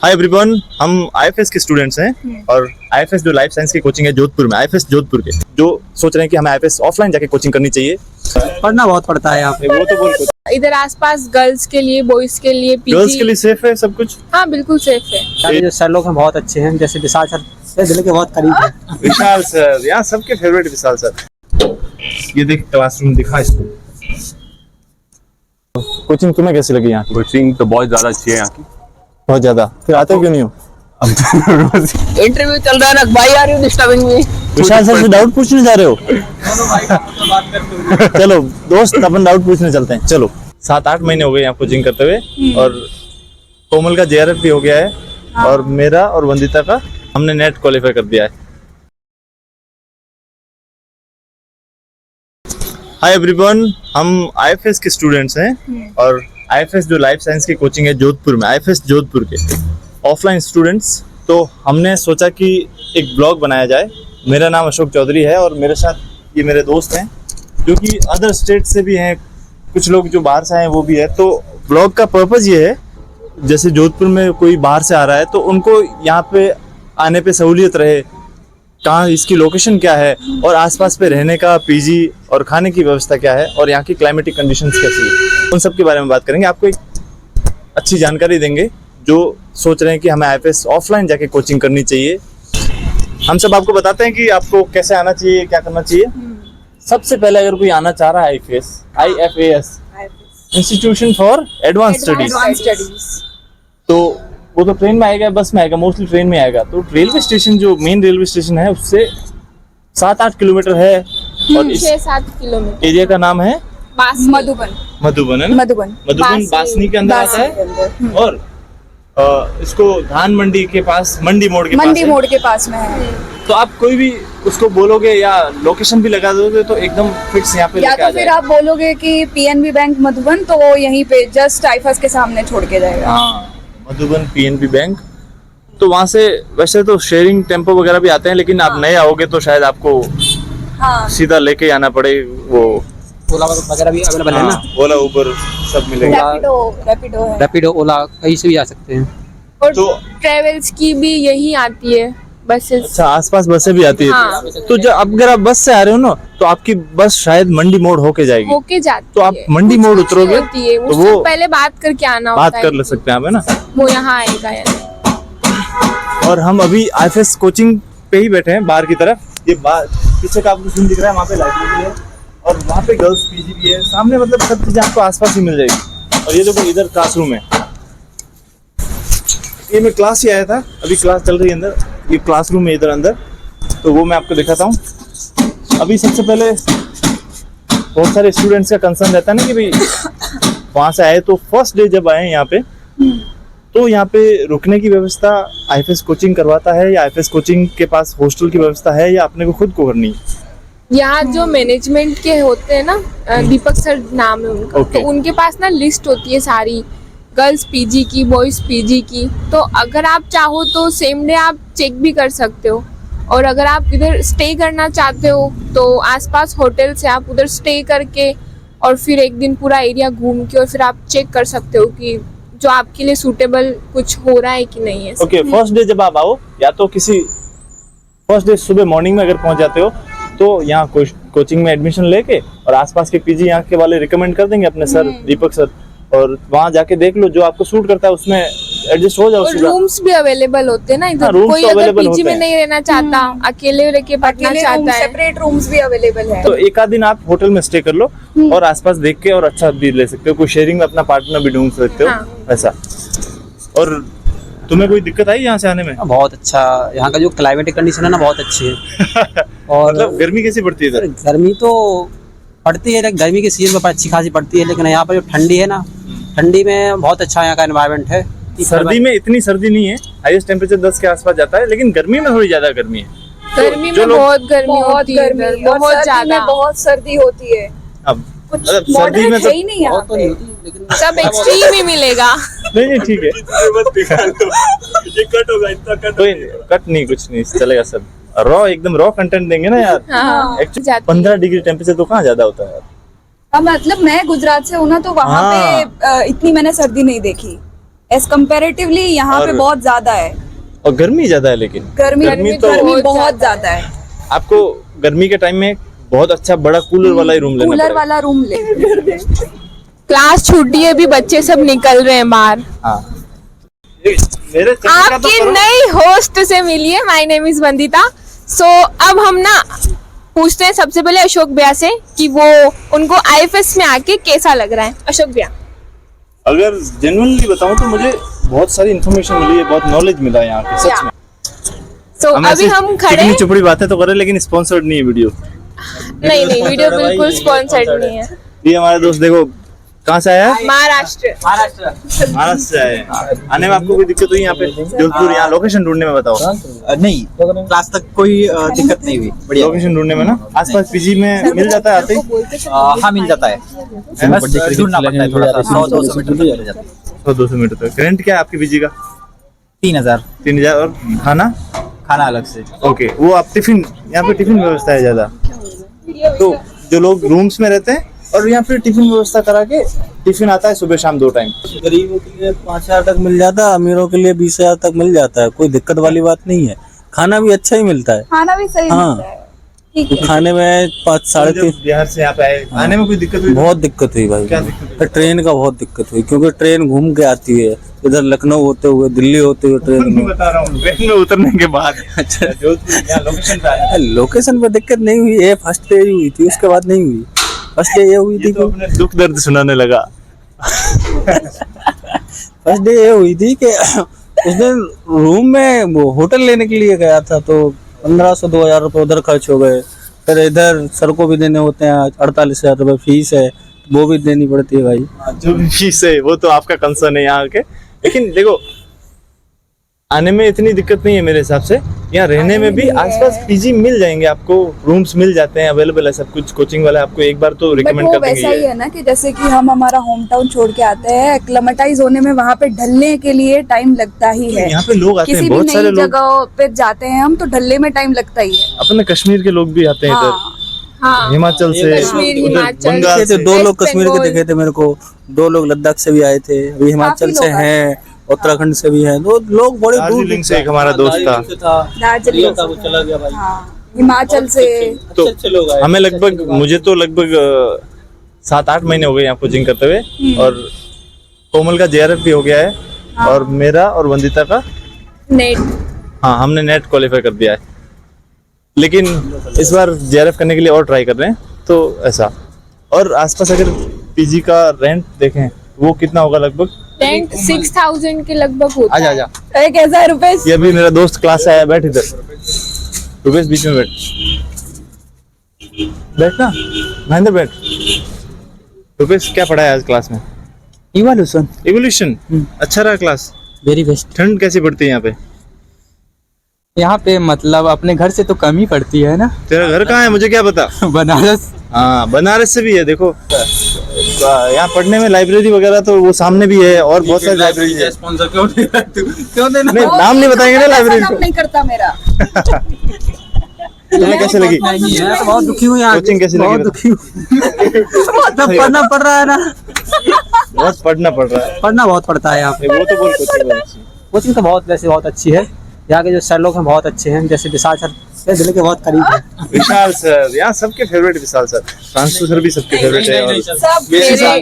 Hi everyone, हम IFS के students हैं और आईएफएस जो लाइफ साइंस की कोचिंग है जोधपुर में, आईएफएस जोधपुर के जो सोच रहे हैं कि हमें आईएफएस ऑफलाइन जाके कोचिंग करनी चाहिए। पढ़ना बहुत पड़ता है यहाँ पे। वो तो बोल इधर आसपास गर्ल्स के लिए, बॉयज के लिए, गर्ल्स के लिए सेफ है सब कुछ। हाँ बिल्कुल सेफ है। यहाँ जो सर लोग हैं बहुत अच्छे हैं, जैसे विशाल सर दिल के बहुत करीब है। विशाल सर, यहाँ सबके फेवरेट विशाल सर। ये देख क्लासरूम दिखा इसको। कोचिंग तुम्हें कैसी लगी यहाँ की? कोचिंग तो बहुत ज्यादा अच्छी है यहाँ की, बहुत ज्यादा। फिर आते हो क्यों नहीं हो? इंटरव्यू चल रहा है ना भाई, आ रही हूँ डिस्टर्बिंग में। विशाल सर से डाउट पूछने जा रहे हो? चलो दोस्त, अपन डाउट पूछने चलते हैं। चलो 7-8 महीने हो गए यहाँ कोचिंग करते हुए और कोमल का जेआरएफ भी हो गया है और मेरा और वंदिता का हमने नेट क्वालिफाई कर दिया है। हाय एवरीवन, हम आईएफएस के स्टूडेंट्स हैं और आईएफएस जो लाइफ साइंस की कोचिंग है जोधपुर में, आईएफएस जोधपुर के ऑफलाइन स्टूडेंट्स। तो हमने सोचा कि एक ब्लॉग बनाया जाए। मेरा नाम अशोक चौधरी है और मेरे साथ ये मेरे दोस्त हैं जो कि अदर स्टेट से भी हैं, कुछ लोग जो बाहर से आए हैं वो भी है। तो ब्लॉग का पर्पज़ ये है, जैसे जोधपुर में कोई बाहर से आ रहा है तो उनको यहाँ पे आने पे सहूलियत रहे, कहाँ इसकी लोकेशन क्या है और आसपास पे रहने का पीजी और खाने की व्यवस्था क्या है और यहाँ की क्लाइमेटिक कंडीशंस कैसी है, उन सब के बारे में बात करेंगे। आपको एक अच्छी जानकारी देंगे जो सोच रहे हैं कि हमें आईएफएस ऑफलाइन जाके कोचिंग करनी चाहिए। हम सब आपको बताते हैं कि आपको कैसे आना चाहिए, क्या करना चाहिए। सबसे पहले अगर कोई आना चाह रहा है IFS institution for advance studies, तो वो तो ट्रेन में आएगा, बस में आएगा, मोस्टली ट्रेन में आएगा। तो रेलवे स्टेशन जो मेन रेलवे स्टेशन है उससे 7-8 किलोमीटर है और इस 6-7 किलोमीटर एरिया का नाम है मधुबन। मधुबन है ना? मधुबन बासनी के अंदर आता है और इसको धान मंडी के पास, मंडी मोड़ के पास में है। तो आप कोई भी उसको बोलोगे या लोकेशन भी लगा दोगे तो एकदम फिक्स यहाँ पे या तो फिर आप बोलोगे कि पीएनबी बैंक मधुबन, तो वो यहीं पे जस्ट आईएफएस के सामने छोड़ के जाएगा। हाँ, मधुबन पीएनबी बैंक। तो वहाँ से वैसे तो शेयरिंग टेम्पो वगैरह भी आते हैं, लेकिन आप नए आओगे तो शायद आपको सीधा लेके आना पड़े। वो ओला वगैरह भी अवेलेबल है ना, ओला उबर सब मिलेगा, रैपिडो ओला कहीं से भी आ सकते हैं। और तो ट्रेवल्स की भी यही आती है बसेस। अच्छा, आसपास बसें भी आती है। हाँ। तो जब अगर आप बस से आ रहे हो ना तो आपकी बस शायद मंडी मोड़ होके जाएगी, होके जाती तो आप है। मंडी मोड़ उतरोगे होती है, तो उससे वो पहले बात करके आना बात होता कर है ले सकते हैं आप, है ना? वो यहाँ आएगा या नहीं। और हम अभी आईएफएस कोचिंग पे ही बैठे हैं बाहर की तरफ। ये पीछे का आपको सीन दिख रहा है, वहाँ पे लाइब्रेरी है और वहाँ पे गर्ल्स पीजी भी है सामने, मतलब सब चीजें आपको आसपास ही मिल जाएगी। और ये देखो इधर क्लासरूम है, ये मैं क्लास ही आया था, अभी क्लास चल रही है अंदर। ये क्लासरूम है इधर अंदर, तो वो मैं आपको दिखाता हूँ। अभी सबसे पहले बहुत सारे स्टूडेंट्स का कंसर्न रहता है ना कि भाई वहाँ से आए तो फर्स्ट डे जब आए यहाँ पे तो यहाँ पे रुकने की व्यवस्था आईएफएस कोचिंग करवाता है या आईएफएस कोचिंग के पास हॉस्टल की व्यवस्था है या अपने को खुद को करनी है? यहाँ जो मैनेजमेंट के होते हैं ना, दीपक सर नाम है उनका, तो उनके पास ना लिस्ट होती है सारी, गर्ल्स पीजी की, बॉयज पीजी की। तो अगर आप चाहो तो सेम डे आप चेक भी कर सकते हो, और अगर आप इधर स्टे करना चाहते हो तो आसपास होटल से आप उधर स्टे करके और फिर एक दिन पूरा एरिया घूम के और फिर आप चेक कर सकते हो कि जो आपके लिए सूटेबल कुछ हो रहा है कि नहीं है। ओके, फर्स्ट डे जब आप आओ, या तो किसी फर्स्ट डे सुबह मॉर्निंग में अगर पहुंच जाते हो तो यहाँ कोचिंग में एडमिशन लेके और आसपास के पीजी यहाँ के वाले रिकमेंड कर देंगे अपने सर दीपक सर, और वहाँ जाके देख लो जो आपको सूट करता है उसमें एडजस्ट हो जाओ। और रूम्स भी अवेलेबल होते हैं ना इधर। कोई तो अगर पीजी में नहीं रहना चाहता, अकेले रह के पढ़ना चाहता है, सेपरेट रूम्स भी अवेलेबल है। तो एक आध दिन आप होटल में स्टे कर लो और आसपास देख के और अच्छा भी ले सकते हो। कोई शेयरिंग में अपना पार्टनर भी ढूंढ सकते हो, ऐसा। और तुम्हें कोई दिक्कत आई यहाँ से आने में? बहुत अच्छा, यहाँ का जो क्लाइमेटिक कंडीशन है ना बहुत अच्छी है। और मतलब गर्मी कैसी पड़ती है इधर? गर्मी तो पड़ती है, गर्मी के सीजन में अच्छी खासी पड़ती है, लेकिन यहाँ पर जो ठंडी है ना, ठंडी में बहुत अच्छा यहाँ का एनवायरनमेंट है। सर्दी में इतनी सर्दी नहीं है, हाईएस्ट टेम्परेचर 10 के आसपास जाता है, लेकिन गर्मी में थोड़ी ज्यादा गर्मी है। गर्मी में बहुत गर्मी होती है, बहुत ज्यादा, बहुत सर्दी होती है। अब सर्दी में है ही नहीं यहाँ पे, सब एक्सट्रीम ही मिलेगा। नहीं ठीक है, ये कट होगा, इतना कट नहीं, कुछ नहीं चलेगा, सब रॉ एकदम रॉ कंटेंट देंगे ना यार। एक्चुअली 15 डिग्री टेम्परेचर तो कहाँ ज्यादा होता है यार। मतलब मैं गुजरात से हूँ ना, तो वहाँ पे इतनी मैंने सर्दी नहीं देखी। एज कंपेरेटिवली यहाँ पे और- बहुत ज्यादा है। और गर्मी ज्यादा है, लेकिन गर्मी गर्मी तो गर्मी बहुत ज्यादा है। आपको गर्मी के टाइम में बहुत अच्छा बड़ा कूलर वाला ही रूम लेना कूलर पड़ेगा। वाला रूम ले। क्लास छूटी है, अभी बच्चे सब निकल रहे हैं बाहर। हाँ, मेरे चैनल का तो आपकी करो। नई होस्ट से मिलिए, माय नेम इज वंदिता। सो अब हम ना पूछते हैं सबसे पहले अशोक भैया से कि वो उनको आईएफएस में आके कैसा लग रहा है। अशोक भैया, अगर जेन्युइनली बताऊं तो मुझे बहुत सारी इन्फॉर्मेशन मिली है, बहुत नॉलेज मिला है यहाँ पे, सच में। सो अभी ऐसे हम खड़े चिकनी चुपड़ी बातें तो करें, लेकिन स्पॉन्सर्ड नहीं है वीडियो। नहीं वीडियो बिल्कुल स्पॉन्सर्ड नहीं है। ये हमारे दोस्त देखो कहाँ से आया है, महाराष्ट्र। महाराष्ट्र से आए हैं। आने में आपको कोई दिक्कत हुई यहाँ पे जोधपुर? यहाँ लोकेशन ढूंढने में बताओ। नहीं, क्लास तक कोई दिक्कत नहीं हुई, बढ़िया। लोकेशन ढूंढने में ना आसपास पीजी में मिल जाता है आते ही? हाँ, मिल जाता है, बस ढूंढना पड़ता है थोड़ा सा, 100-200 मीटर दूर चले जाता है। 100-200 मीटर तक। रेंट क्या है आपके पीजी का? 3000 3000। और खाना? खाना अलग से। ओके, वो आप टिफिन, यहाँ पे टिफिन व्यवस्था है ज्यादा, तो जो लोग रूम्स में रहते हैं और यहाँ पे टिफिन व्यवस्था करा के टिफिन आता है सुबह शाम 2 टाइम। गरीबों के लिए 5,000 तक मिल जाता है, अमीरों के लिए 20,000 तक मिल जाता है, कोई दिक्कत वाली बात नहीं है। खाना भी अच्छा ही मिलता है, खाना भी सही हाँ। मिलता है। ठीक है। खाने में 5-3.5 जब बिहार से यहाँ पे आए, आने में कोई दिक्कत हुई? बहुत दिक्कत हुई भाई। क्या दिक्कत हुई? ट्रेन का बहुत दिक्कत हुई, क्योंकि ट्रेन घूम के आती है, इधर लखनऊ होते हुए, दिल्ली होते हुए ट्रेन में। बता रहा हूँ, ट्रेन में उतरने के बाद अच्छा जोधपुर यहाँ लोकेशन पे आए। लोकेशन पे दिक्कत नहीं हुई, ये फर्स्ट डे हुई थी, उसके बाद नहीं हुई। फर्स्ट डे ये हुई थी ये तो अपने दुख दर्द सुनाने लगा। फर्स्ट डे ये हुई थी कि उस दिन रूम में वो होटल लेने के लिए गया था, तो 1500-2000 रुपये उधर खर्च हो गए। फिर इधर सर को भी देने होते हैं, 48,000 रुपये फीस है, वो भी देनी पड़ती है भाई। जो भी फीस है वो तो आपका कंसर्न है यहाँ के, लेकिन देखो आने में इतनी दिक्कत नहीं है मेरे हिसाब से। यहाँ रहने में भी आसपास पीजी मिल जाएंगे आपको, रूम्स मिल जाते हैं, अवेलेबल है सब कुछ। कोचिंग वाला आपको एक बार तो बट रिकमेंड वो कर वैसा ही देंगे। है ना कि जैसे कि हम हमारा होम टाउन छोड़ के आते हैं, एक्लेमेटाइज होने में वहाँ पे ढलने के लिए टाइम लगता ही है। यहाँ पे लोग आते किसी हैं, भी बहुत सारे नई लोग, जगह पे जाते हैं हम तो ढलने में टाइम लगता ही है। अपने कश्मीर के लोग भी आते हैं इधर, हाँ, हाँ, हिमाचल से, कश्मीर, उधर हिमाचल, बंगाल दिखे थे, से। 2 लोग वेस्ट कश्मीर के बंगाल। दिखे थे मेरे को, 2 लोग लद्दाख से भी आए थे, अभी हिमाचल से लोग आए हैं, उत्तराखंड से भी हैं, 2 लोग बड़े दूर दार्जिलिंग से एक हमारा दोस्त था, दार्जिलिंग से, वो चला गया भाई। हाँ, हिमाचल से। तो अच्छे लोग आए। हमें लगभग, मुझे तो लगभग 7-8 महीने हो गए यहाँ कोचिंग करते हुए, और कोमल का JRF भी हो गया है, और मेरा और वंदिता का, नेट। हाँ हमने नेट क्वालिफाई कर दिया है, लेकिन इस बार JRF करने के लिए और ट्राई कर रहे हैं। तो ऐसा, और आसपास अगर पीजी का रेंट देखें वो कितना होगा लगभग? रेंट 6000 के लगभग होता आजा है। आजा, अरे कैसा है रुपेश? ये अभी मेरा दोस्त क्लास से आया, बैठ इधर, रुपेश बीच में बैठ, बैठना महेंद्र बैठ। रुपेश क्या पढ़ा है आज क्लास में? Evolution evolution. अच्छा रहा क्लास? Very best. ठंड कैसी पड़ती है यहाँ पे? यहाँ पे मतलब अपने घर से तो कम ही पड़ती है ना। तेरा घर कहाँ है मुझे क्या पता। बनारस। हाँ बनारस से भी है, देखो यहाँ पढ़ने में लाइब्रेरी वगैरह तो वो सामने भी है, और बहुत सारी लाइब्रेरी है। स्पॉन्सर क्यों देना? नहीं नाम नहीं बताएंगे ना लाइब्रेरी नाम को। नहीं करता मेरा। तुम्हें कैसे लगी नहीं है, बहुत दुखी हूँ यहाँ। कोचिंग? कैसी लगी बहुत बता? दुखी हूँ। मतलब पढ़ना पड़ रहा है ना, बहुत पढ़ना पड़ रहा है। पढ़ना बहुत पड़ता है यहाँ पे। वो तो बोल कोचिंग बहुत अच्छी है। कोचिंग तो बहुत वैसे बहुत अच्छी है, यहाँ के जो सर लोग हैं बहुत अच्छे हैं, जैसे विशाल सर ये दिल्ली के बहुत करीब है। विशाल सर यहाँ सबके फेवरेट, विशाल सर, प्रांशु सर भी सबके फेवरेट है। और सब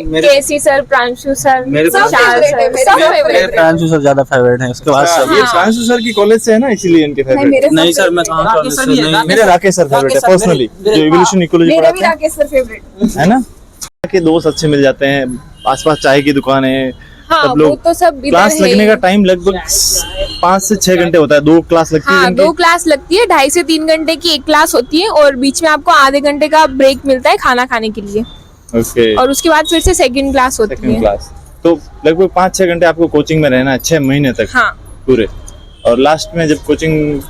मेरे केसी सर, प्रांशु सर, मेरे सब विशाल favorite है, सर, मेरे सब सब फेवरेट favorite है। प्रांशु सर ज्यादा फेवरेट है, उसके बाद सब। ये प्रांशु सर की कॉलेज से है ना, इसीलिए इनके नहीं फेवरेट। मेरे नहीं सब सर, मैं कहाँ राकेश सर भी है, नहीं। मेरे राकेश सर फेवरेट है पर्सनली, जो इवोल्यूशन इकोलॉजी मेरे भी पढ़ाते हैं, राकेश सर फेवरेट। है ना। के दोस्त अच्छे मिल जाते हैं, आसपास चाय की दुकान है, हाँ सब वो लोग। तो सब इधर क्लास है लगने ही। का टाइम लगभग 5 से 6 घंटे होता है, 2 क्लास लगती है हाँ इनकी। 2 क्लास लगती है, 2.5 से 3 घंटे की एक क्लास होती है, और बीच में आपको आधे घंटे का ब्रेक मिलता है खाना खाने के लिए, ओके, और उसके बाद फिर से सेकंड क्लास होती सेकंड है। क्लास। तो लगभग 5-6 घंटे आपको कोचिंग में रहना है, 6 महीने तक हाँ पूरे। और लास्ट में जब कोचिंग,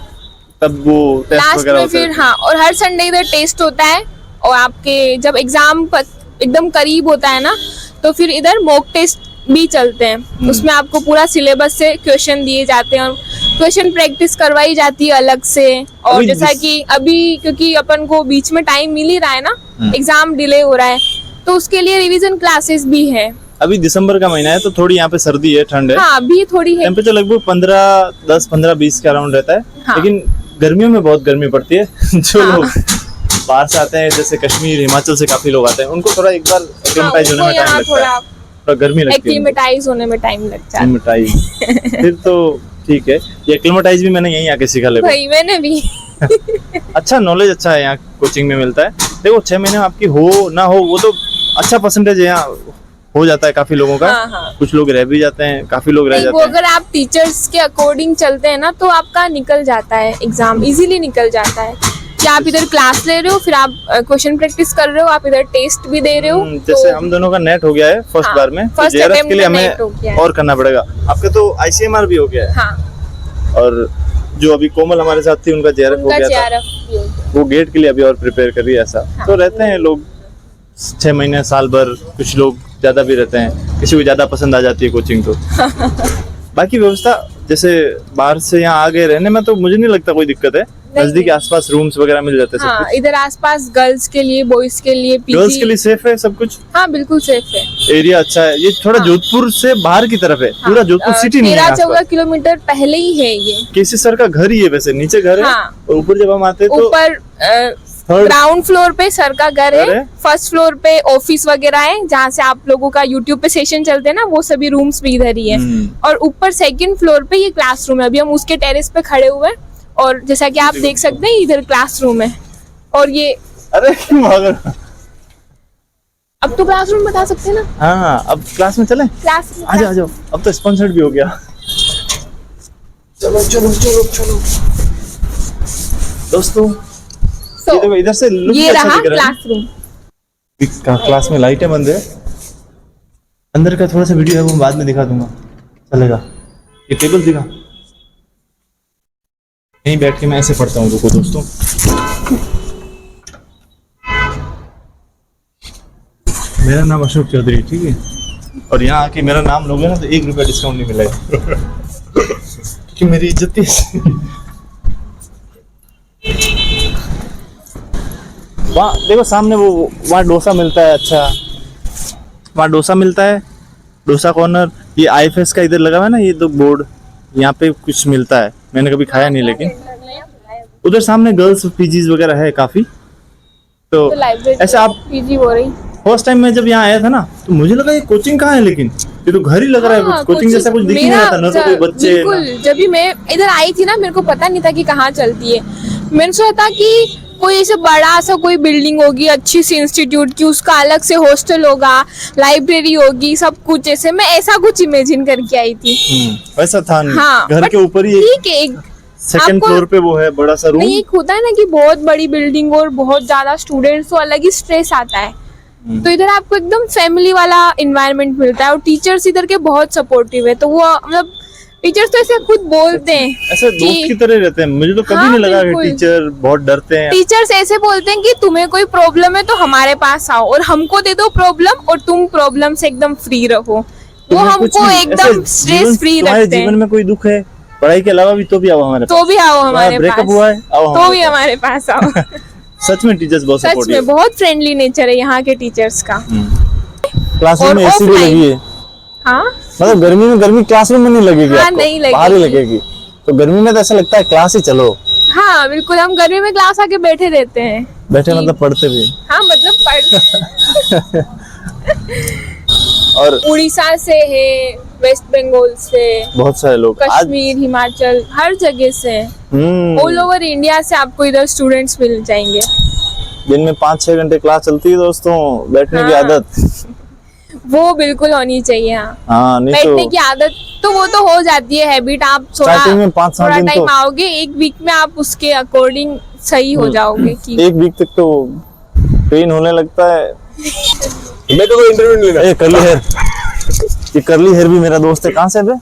तब वो टेस्ट लास्ट वगैरह में होता फिर है। हाँ, और हर संडे इधर टेस्ट होता है, और आपके जब एग्जाम एकदम करीब होता है ना, तो फिर इधर मॉक टेस्ट भी चलते हैं। उसमें आपको पूरा सिलेबस से क्वेश्चन दिए जाते हैं, और क्वेश्चन प्रैक्टिस करवाई जाती है अलग से। और अभी जैसा कि अभी क्योंकि अपन को बीच में टाइम मिल ही रहा है ना, एग्जाम डिले हो रहा है, तो उसके लिए रिवीजन क्लासेस भी है। अभी दिसंबर का महीना है तो थोड़ी यहाँ पे सर्दी है, ठंड है। हाँ अभी थोड़ी है। टेम्परेचर लगभग 15-20 के अराउंड रहता है। हाँ। लेकिन गर्मियों में बहुत गर्मी पड़ती है। जो हाँ। लोग बाहर से आते हैं, जैसे कश्मीर, हिमाचल से काफी लोग आते हैं, उनको थोड़ा एक बार एक्लिमेटाइज होने में टाइम लगता है, थोड़ा गर्मी लगती है, एक्लिमेटाइज होने में टाइम लग जाता है। एक्लिमेटाइज फिर तो ठीक है। ये एक्लिमेटाइज भी मैंने यहीं आके सीखा। लेकिन भाई मैंने भी अच्छा नॉलेज अच्छा है यहाँ कोचिंग में मिलता है। देखो 6 महीने में आपकी हो ना हो वो तो अच्छा परसेंटेज यहाँ हो जाता है काफी लोगों का। हाँ, हाँ। कुछ लोग रह भी जाते हैं, काफी लोग रह नहीं, वो जाते हैं। अगर आप टीचर्स के अकॉर्डिंग चलते हैं ना तो आपका निकल जाता है एग्जाम, इजीली निकल जाता है कि आप इधर क्लास ले रहे हो, फिर आप क्वेश्चन प्रैक्टिस कर रहे हो, आप इधर टेस्ट भी दे रहे हो। जैसे हम दोनों का नेट हो गया है फर्स्ट हाँ, बार में, तो first JRF attempt के लिए में net हो गया हमें है। और करना पड़ेगा। आपका तो ICMR भी हो गया है, हाँ और जो अभी कोमल हमारे साथ थी उनका JRF हो उनका गया था। JRF भी हो गया। वो गेट के लिए अभी और प्रिपेयर कर रही है। ऐसा तो रहते हैं लोग 6 महीने साल भर, कुछ लोग ज्यादा भी रहते हैं, किसी को ज्यादा पसंद आ जाती है कोचिंग। तो बाकी व्यवस्था जैसे बाहर से यहाँ आ गए रहने में तो मुझे नहीं लगता कोई दिक्कत है। नजदीक आसपास रूम्स वगैरह मिल जाते हैं, सब हाँ कुछ। इधर आसपास गर्ल्स के लिए, बॉयज के लिए, गर्ल्स पीजी। के लिए सेफ है सब कुछ, हाँ बिल्कुल सेफ है। एरिया अच्छा है। ये थोड़ा हाँ। जोधपुर से बाहर की तरफ है, पूरा जोधपुर सिटी नहीं है 13-14 आसपास। किलोमीटर पहले ही है ये। केसी सर का घर ही है, वैसे नीचे घर है हाँ। और ऊपर जब हम आते हैं तो ऊपर थर्ड ग्राउंड फ्लोर पे सर का घर घर है, है। फर्स्ट फ्लोर पे ऑफिस वगैरह है जहाँ से आप लोगों का यूट्यूब पे सेशन चलते हैं ना, वो सभी रूम्स भी इधर ही है। और ऊपर सेकंड फ्लोर पे ये क्लासरूम है। अभी हम उसके टेरेस पे खड़े हुए हैं और जैसा कि आप देख सकते हैं इधर क्लासरूम है। और ये अरे क्यों भाग रहा? अब तो क्लासरूम बता सकते हैं ना, हाँ अब क्लास में चले, क्लासरूम। आ जाओ अब तो स्पॉन्सर्ड भी हो गया। चलो चलो चलो चलो दोस्तों, ये देखो इधर से लुक ये अच्छा रहा दिख रहा है। क्लासरूम। क्लास में लाइटें बंद है, अंदर का थोड़ा सा वीडियो है वो बाद में दिखा दूंगा, चलेगा। ये टेबल दिखा, यहीं बैठ के मैं ऐसे पढ़ता हूँ। रुको दोस्तों, मेरा नाम अशोक चौधरी, ठीक है। और यहाँ आके मेरा नाम लोगे ना तो 1 रुपया डिस्काउंट नहीं मिलेगा क्योंकि मेरी इज्जत है। वहाँ देखो सामने वो वहाँ डोसा मिलता है, अच्छा वहाँ डोसा मिलता है, डोसा कॉर्नर। ये IFS का इधर लगा हुआ है ना, ये तो बोर्ड, यहाँ पे कुछ मिलता है, मैंने कभी खाया नहीं। लेकिन उधर सामने गर्ल्स पीजीज वगैरह है काफी। तो लाइब्रेरी ऐसा आप पीजी हो रही। फर्स्ट टाइम मैं जब यहाँ आया था ना तो मुझे लगा ये कोचिंग कहाँ है, लेकिन ये तो घर ही लग रहा है। हाँ, कुछ कोचिंग जैसा कुछ दिख ही नहीं रहा था ना, तो कोई बच्चे ना। बिल्कुल, जब भी मैं इधर आई थी ना मेरे को पता नहीं था कि कहाँ चलती है। मैंने सोचा था कि कोई ऐसे बड़ा सा कोई बिल्डिंग होगी अच्छी सी इंस्टीट्यूट की, उसका अलग से हॉस्टल होगा, लाइब्रेरी होगी, सब कुछ ऐसे मैं ऐसा कुछ इमेजिन करके आई थी। वैसा था नहीं। हाँ, घर but के ऊपर ही ठीक है। एक सेकंड आपको- फ्लोर पे वो है बड़ा सा रूम। नहीं, एक होता है ना कि बहुत बड़ी बिल्डिंग और बहुत ज्यादा स्टूडेंट्स, तो अलग ही स्ट्रेस आता है। तो इधर आपको एकदम फैमिली वाला इन्वायरमेंट मिलता है और टीचर्स इधर के बहुत सपोर्टिव है। तो वो मतलब टीचर्स तो ऐसे खुद बोलते हैं ऐसे दोस्त की तरह रहते हैं। मुझे तो कभी हाँ, नहीं लगा कि बिल्कुल। टीचर बहुत डरते हैं। टीचर्स ऐसे बोलते हैं कि तुम्हें कोई प्रॉब्लम है तो हमारे पास आओ और हमको दे दो प्रॉब्लम और तुम प्रॉब्लम से एकदम फ्री रहो। वो तुम्हें कुछ हमको नहीं, एकदम ऐसे स्ट्रेस फ्री तुम्हारे रखते जीवन हैं। में कोई दुख है पढ़ाई के अलावा भी तो भी आओ हमारे तो भी आओ हमारे ब्रेकअप पास, हुआ है आओ तो भी पास। हमारे पास आओ। सच में टीचर्स बहुत सच सपोर्टिव में बहुत फ्रेंडली नेचर है यहाँ के टीचर्स का। क्लासरूम और में एसी भी offline। लगी है। हाँ मतलब गर्मी में गर्मी क्लासरूम में नहीं लगेगी हाँ, आपको, नहीं लगेगी। बाहर ही लगेगी। तो गर्मी में तो ऐसा लगता है क्लास ही चलो, हाँ बिल्कुल, हम गर्मी में क्लास आके बैठे रहते हैं। बैठे मतलब पढ़ते भी। हाँ मतलब पढ़ और उड़ीसा से है, वेस्ट बंगाल से, बहुत सारे लोग आज कश्मीर, हिमाचल, हर जगह से, ऑल ओवर इंडिया से आपको इधर स्टूडेंट्स मिल जाएंगे। दिन में 5-6 घंटे क्लास चलती है दोस्तों। बैठने की हाँ। आदत वो बिल्कुल होनी चाहिए। हाँ, हाँ नहीं बैठने तो की आदत तो वो तो हो जाती है हैबिट। आप स्टार्टिंग में 5-7 थोड़ा दिन टाइम तो आओगे, एक वीक में आप उसके अकॉर्डिंग सही हो जाओगे कि 1 वीक तक तो पेन होने लगता है। मैं तो कोई इंटरव्यू नहीं लेना। ए करली हेयर, ये करली हेयर भी मेरा दोस्त है। कहाँ से बे?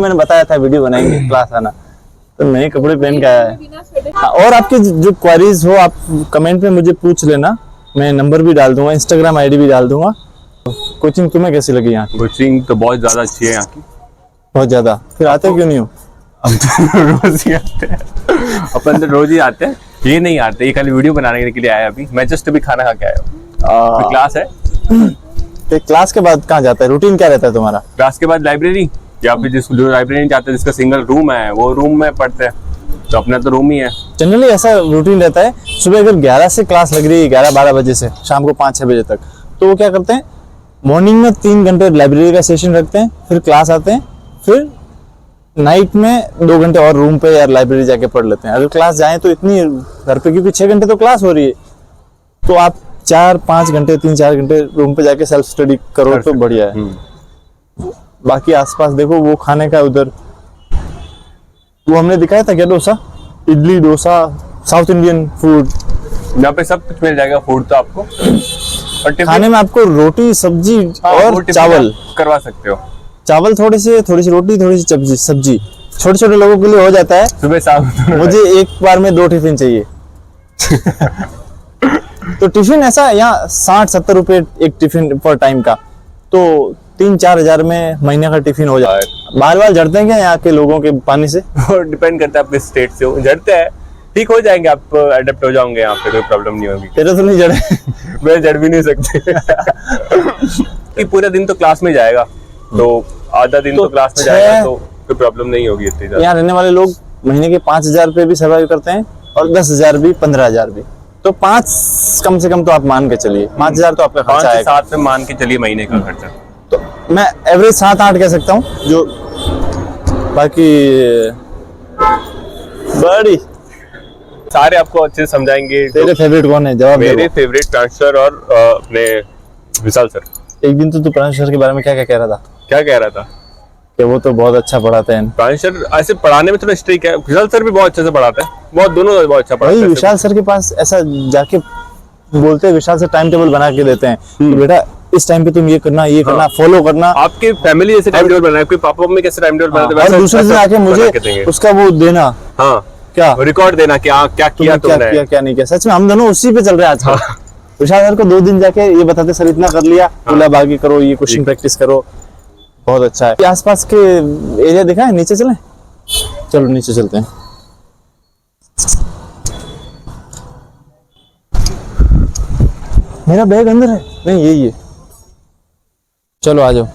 मैंने बताया था वीडियो बनाएंगे क्लास आना, तो नए कपड़े पहन के आया है। हाँ, और आपकी जो क्वेरीज हो आप कमेंट में मुझे पूछ लेना, मैं नंबर भी डाल दूंगा, इंस्टाग्राम आईडी भी डाल दूंगा। कोचिंग तुम्हें कैसी लगी यहाँ की? कोचिंग तो बहुत ज्यादा अच्छी है यहाँ की। बहुत ज्यादा। फिर आते क्यों नहीं हो? हम तो रोज ही आते हैं, अपन तो रोज ही आते हैं। ये नहीं आते, ये खाली वीडियो बनाने के लिए आया। अभी मैं जस्ट अभी खाना खा के आया हूँ। क्लास है तो क्लास के बाद कहाँ जाता है, रूटीन क्या रहता है तुम्हारा? क्लास के बाद लाइब्रेरी, या फिर जो लाइब्रेरी जाते हैं जिसका सिंगल रूम है वो रूम में पढ़ते हैं, तो अपना तो रूम ही है। जनरली ऐसा रूटीन रहता है, सुबह अगर 11 से क्लास लग रही है, 11-12 बजे से शाम को 5-6 बजे तक, तो वो क्या करते हैं, मॉर्निंग में 3 घंटे लाइब्रेरी का सेशन रखते हैं, फिर क्लास आते हैं, फिर नाइट में 2 घंटे और रूम पे या लाइब्रेरी जाके पढ़ लेते हैं। अगर क्लास जाएं तो इतनी घर पे, क्योंकि 6 घंटे तो क्लास हो रही है, तो आप 4-5 घंटे 3-4 घंटे रूम पे जाके सेल्फ स्टडी करो तो बढ़िया है। बाकी आसपास देखो, वो खाने का उधर वो हमने दिखाया था क्या, dosa, idli dosa, south Indian food, यहाँ पे सब कुछ मिल जाएगा फूड तो आपको। और टिफिन खाने में आपको रोटी सब्जी वो और टिफिन चावल, आप करवा सकते हो। चावल थोड़ी सी रोटी, थोड़ी सी सब्जी, छोटे छोटे लोगों के लिए हो जाता है। सुबह शाम मुझे एक बार में 2 टिफिन चाहिए। तो टिफिन ऐसा यहाँ 60-70 रुपए एक टिफिन पर टाइम का, तो 3-4 हजार में महीने का टिफिन हो जाता है। बाल झड़ते हैं क्या यहाँ के लोगों के पानी से? और डिपेंड करता है आपके स्टेट से, वो झड़ते हैं, ठीक हो जाएंगे, आप अडेप्ट हो जाओगे, यहाँ पे कोई प्रॉब्लम नहीं होगी। तेरे तो नहीं झड़े? मैं झड़ भी नहीं सकते। कि पूरा दिन तो क्लास में जाएगा, तो आधा दिन तो क्लास में जाएगा, तो कोई प्रॉब्लम नहीं होगी इतनी ज्यादा। यहाँ रहने वाले लोग महीने के 5,000 रुपए भी सर्वाइव करते हैं, और 10,000 भी, 15,000 भी, तो 5 कम से कम तो आप मान के चलिए, 5,000 तो आपका 5 खर्चा से आएगा। 7 में मान के चलिए महीने का खर्चा। तो मैं एवरेज 7-8 कह सकता हूँ, जो बाकी बड़ी। सारे आपको अच्छे से समझाएंगे। तेरे फेवरेट कौन है, जवाब मेरे दे। फेवरेट ट्रांसफर और अपने विशाल सर। एक दिन तो तू प्रांश सर के बारे में क्या क्या कह रहा था, क्या कह रहा था कि वो तो बहुत अच्छा पढ़ाते हैं। प्रांश सर ऐसे पढ़ाने में थोड़ा स्ट्रिक्ट है, विशाल सर भी बहुत अच्छे से पढ़ाते हैं, बहुत दोनों बहुत अच्छा पढ़ाते भाई हैं। विशाल सर के पास ऐसा जाके बोलते हैं, विशाल सर टाइम टेबल बना के देते हैं कि बेटा इस टाइम पे तुम ये करना, फॉलो करना। आपके फैमिली जैसे टाइम टेबल बनाए, आपके पापा मम्मी कैसे टाइम टेबल बनाते हैं, और दूसरे दिन आके मुझे उसका वो देना, हाँ क्या रिकॉर्ड देना कि हाँ क्या किया तुमने, क्या तुमने। किया क्या नहीं किया। सच में हम दोनों उसी पे चल रहे हैं आजकल। विशाल सर को 2 दिन जाके ये बताते, सर इतना कर लिया, बोला बाकी करो, ये क्वेश्चन प्रैक्टिस करो, बहुत अच्छा है। आसपास के एरिया दिखा है, नीचे चलें? चलो नीचे चलते हैं। मेरा बैग अंदर है, नहीं यही है, चलो आ जाओ।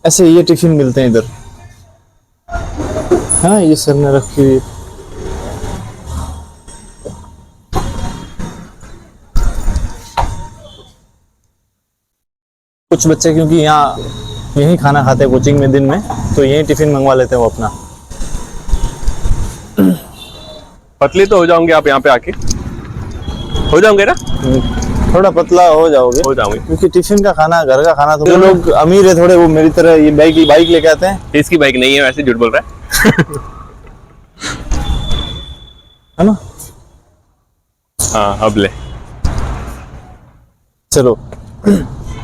ऐसे ये टिफिन मिलते हैं इधर, हाँ ये सर ने रखी हुई। कुछ बच्चे क्योंकि यहाँ यही खाना खाते हैं कोचिंग में दिन में, तो यही टिफिन मंगवा लेते हैं वो अपना। पतले तो हो जाओगे आप यहाँ पे आके, हो जाओगे ना, थोड़ा पतला हो जाओगे, हो जाओगे। क्योंकि टिफिन का खाना, घर का खाना, तो जो लोग अमीर है थोड़े, वो मेरी तरह ये बाइक लेके आते हैं। इसकी बाइक नहीं है, वैसे झूठ बोल रहा है ना? हाँ अब ले। चलो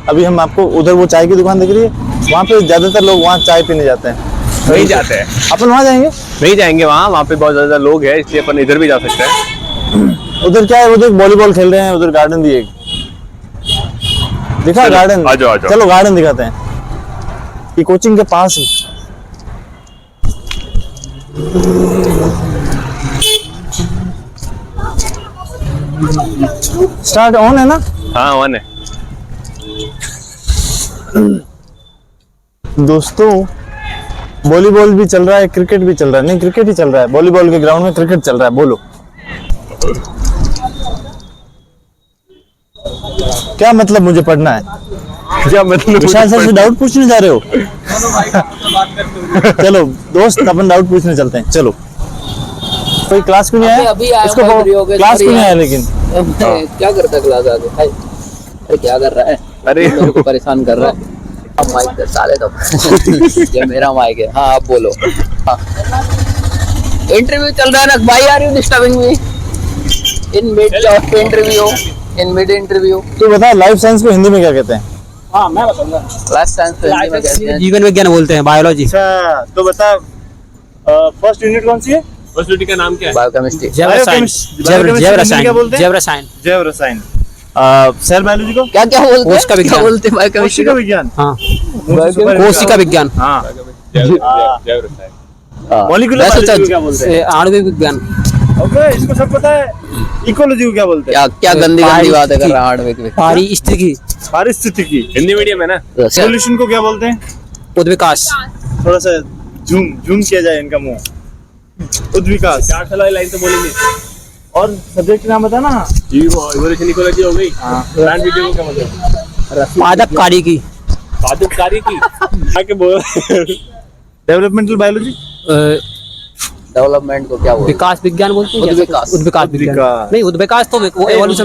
अभी हम आपको उधर वो चाय की दुकान दिख रही है, वहाँ पे ज्यादातर लोग वहाँ चाय पीने जाते हैं। नहीं जाते हैं, अपन वहाँ जाएंगे? नहीं जाएंगे वहाँ पे बहुत ज्यादा लोग हैं, इसलिए अपन इधर भी जा सकते हैं। उधर क्या है, उधर वॉलीबॉल खेल रहे हैं, उधर गार्डन भी है, दिखा गार्डन। आ जाओ। चलो गार्डन दिखाते हैं, ये कोचिंग के पास ही। स्टार्ट ऑन है ना? हाँ ऑन है। दोस्तों वॉलीबॉल भी चल रहा है, क्रिकेट भी चल रहा है, नहीं क्रिकेट ही चल रहा है, वॉलीबॉल के ग्राउंड में क्रिकेट चल रहा है। बोलो क्या मतलब मुझे पढ़ना है? क्या मतलब? विशाल सर से डाउट पूछने जा रहे हो? चलो दोस्त अपन डाउट पूछने चलते हैं, चलो। कोई क्लास क्यों नहीं आया? अभी आया इसको हूँ, फ्री हो गए, क्लास सॉरी क्यों नहीं आया यार। लेकिन? क्या करता क्लास आगे भाई? अरे क्या कर रहा है? अरे मेरे को परेशान कर रहा है। अब माइक दे साले तो। ये मेरा माइक है। हाँ आप बोलो। हाँ। इंटरव्यू चल रहा है ना भाई, are you disturbing me in mid of interview? In mid interview तू बता लाइफ साइंस को हिंदी में क्या कहते हैं? लाइफ साइंस जीवन विज्ञान बोलते हैं, बायोलॉजी। अच्छा तो बता फर्स्ट यूनिट कौन सी है? यूनिवर्सिटी का नाम क्या है? बायोकेमिस्ट्री। जैव रसायन। जैव रसायन। जैव रसायन। सेल बायोलॉजी को क्या क्या बोलते हैं? कोशिका विज्ञान बोलते हैं। बायोकेमिस्ट्री कोशिका विज्ञान। हाँ, कोशिका विज्ञान। हाँ जैव रसायन। हाँ, मॉलिक्यूलर वैसे बायोलॉजी को तो- क्या बोलते हैं? आणविक विज्ञान। ओके, इसको सब पता है। इकोलॉजी को क्या बोलते हैं? क्या क्या गंदी गंदी बातें कर रहा है आणविक विज्ञान। पारिस्थितिकी, पारिस्थितिकी। हिंदी मीडियम है ना। सॉल्यूशन को क्या बोलते हैं? उद्विकास, थोड़ा सा जूम जूम किया जाए इनका मुंह। उद्विकास। 4 साल वाली लाइन तो बोलेंगे। और सब्जेक्ट नाम बता ना। इवोल्यूशन इकोलॉजी हो गई। प्लांट वीडियो को क्या बोलते हैं? पादप कार्यकी, पादपकारी की आके बोल। Developmental biology. डेवलपमेंट को क्या बोलते हैं? विकास विज्ञान बोलते हैं। उद्विकास। उद्विकास विज्ञान उद्विकास। नहीं, उद्विकास तो वो एवोल्यूशन